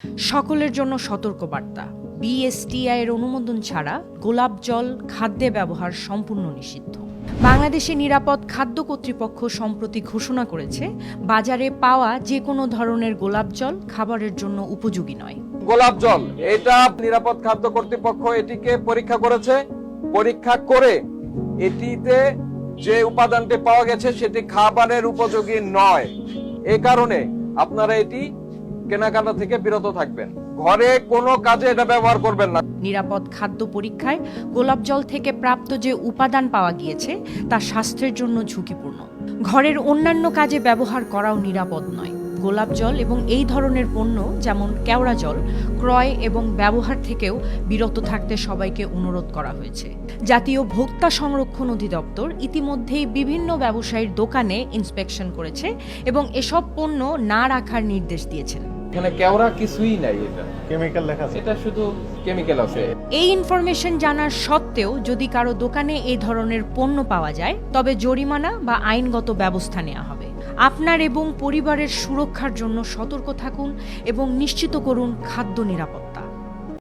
সকলের জন্য সতর্কবার্তা, বিএসটিআই এর অনুমোদন ছাড়া গোলাপ জল খাদ্যে ব্যবহার সম্পূর্ণ নিষিদ্ধ। বাংলাদেশে নিরাপদ খাদ্য কর্তৃপক্ষ সম্প্রতি ঘোষণা করেছে, বাজারে পাওয়া যে কোনো ধরনের গোলাপ জল খাবারের জন্য উপযোগী নয়। গোলাপ জল এটা নিরাপদ খাদ্য কর্তৃপক্ষ এটিকে পরীক্ষা করেছে, পরীক্ষা করে এটিতে যে উপাদানটি পাওয়া গেছে সেটি খাবারের উপযোগী নয়। এই কারণে আপনারা এটি কেনাকাটা থেকে বিরত থাকবেন, ঘরে কোনো কাজে এটা ব্যবহার করবেন না। নিরাপদ খাদ্য পরীক্ষায় গোলাপ জল থেকে প্রাপ্ত যে উপাদান পাওয়া গিয়েছে তা স্বাস্থ্যের জন্য ঝুঁকিপূর্ণ। ঘরের অন্যান্য কাজে ব্যবহার করাও নিরাপদ নয়। গোলাপ জল এবং এই ধরনের পণ্য যেমন কেওড়া জল ক্রয় এবং ব্যবহার থেকেও বিরত থাকতে সবাইকে অনুরোধ করা হয়েছে। জাতীয় ভোক্তা সংরক্ষণ অধিদপ্তর ইতিমধ্যেই বিভিন্ন ব্যবসায়ীর দোকানে ইন্সপেকশন করেছে এবং এসব পণ্য না রাখার নির্দেশ দিয়েছেন। এখানে কেওড়া কিছুই নাই, এটা কেমিক্যাল লেখা আছে, এটা শুধু কেমিক্যাল আছে। এই ইনফরমেশন জানার সত্ত্বেও যদি কারো দোকানে এই ধরনের পণ্য পাওয়া যায় তবে জরিমানা বা আইনগত ব্যবস্থা নেওয়া হবে। আপনার এবং পরিবারের সুরক্ষার জন্য সতর্ক থাকুন এবং নিশ্চিত করুন খাদ্য নিরাপত্তা।